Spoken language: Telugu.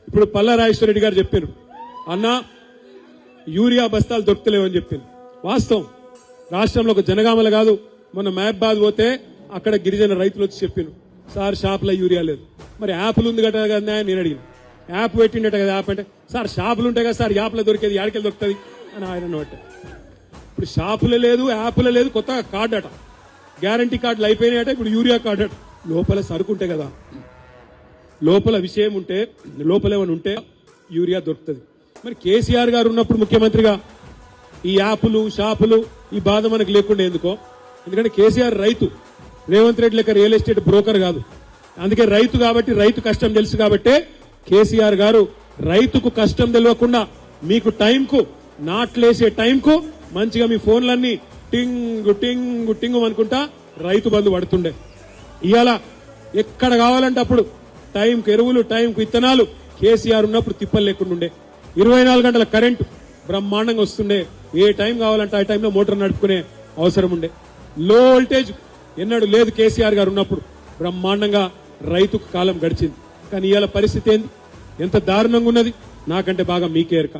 ఇప్పుడు పల్లా రాజేశ్వర రెడ్డి గారు చెప్పారు, అన్నా యూరియా బస్తాలు దొరుకుతలేవని చెప్పారు. వాస్తవం, రాష్ట్రంలో ఒక జనగామల కాదు, మొన్న మహబాద్ పోతే అక్కడ గిరిజన రైతులు వచ్చి చెప్పారు, సార్ షాపులో యూరియా లేదు. మరి యాప్లు ఉంది కదా కదా నేను అడిగిన, యాప్ పెట్టిండట కదా, యాప్ అంటే సార్ షాపులు ఉంటాయి కదా సార్, యాప్లో దొరికేది యాడికెళ్ళి దొరుకుతుంది అని ఆయన బట్ట. ఇప్పుడు షాపులో లేదు, యాప్లో లేదు, కొత్తగా కార్డు అట, గ్యారంటీ కార్డులు అయిపోయినాయట, ఇప్పుడు యూరియా కార్డు అట. లోపల సరుకుంటే కదా, లోపల విషయం ఉంటే, లోపల ఏమైనా ఉంటే యూరియా దొరుకుతుంది. మరి కేసీఆర్ గారు ఉన్నప్పుడు ముఖ్యమంత్రిగా ఈ యాపులు షాపులు ఈ బాధ మనకు లేకుండా ఎందుకో? ఎందుకంటే కేసీఆర్ రైతు, రేవంత్ రెడ్డి లెక్క రియల్ ఎస్టేట్ బ్రోకర్ కాదు. అందుకే రైతు కాబట్టి, రైతు కష్టం తెలుసు కాబట్టే కేసీఆర్ గారు రైతుకు కష్టం తెలియకుండా మీకు టైంకు నాట్లేసే టైంకు మంచిగా మీ ఫోన్లన్నీ టింగు టింగు టింగు అనుకుంటా రైతు బంధు పడుతుండే. ఇవాళ ఎక్కడ కావాలంటే అప్పుడు టైంకు ఎరువులు, టైంకు విత్తనాలు కేసీఆర్ ఉన్నప్పుడు తిప్పలు లేకుండా ఉండే. 24 గంటల కరెంటు బ్రహ్మాండంగా వస్తుండే. ఏ టైం కావాలంటే ఆ టైంలో మోటార్ నడుపుకునే అవసరం ఉండే. లో వోల్టేజ్ ఎన్నడూ లేదు కేసీఆర్ గారు ఉన్నప్పుడు. బ్రహ్మాండంగా రైతుకు కాలం గడిచింది. కానీ ఇవాళ పరిస్థితి ఏంది, ఎంత దారుణంగా ఉన్నది నాకంటే బాగా మీకే ఎరక.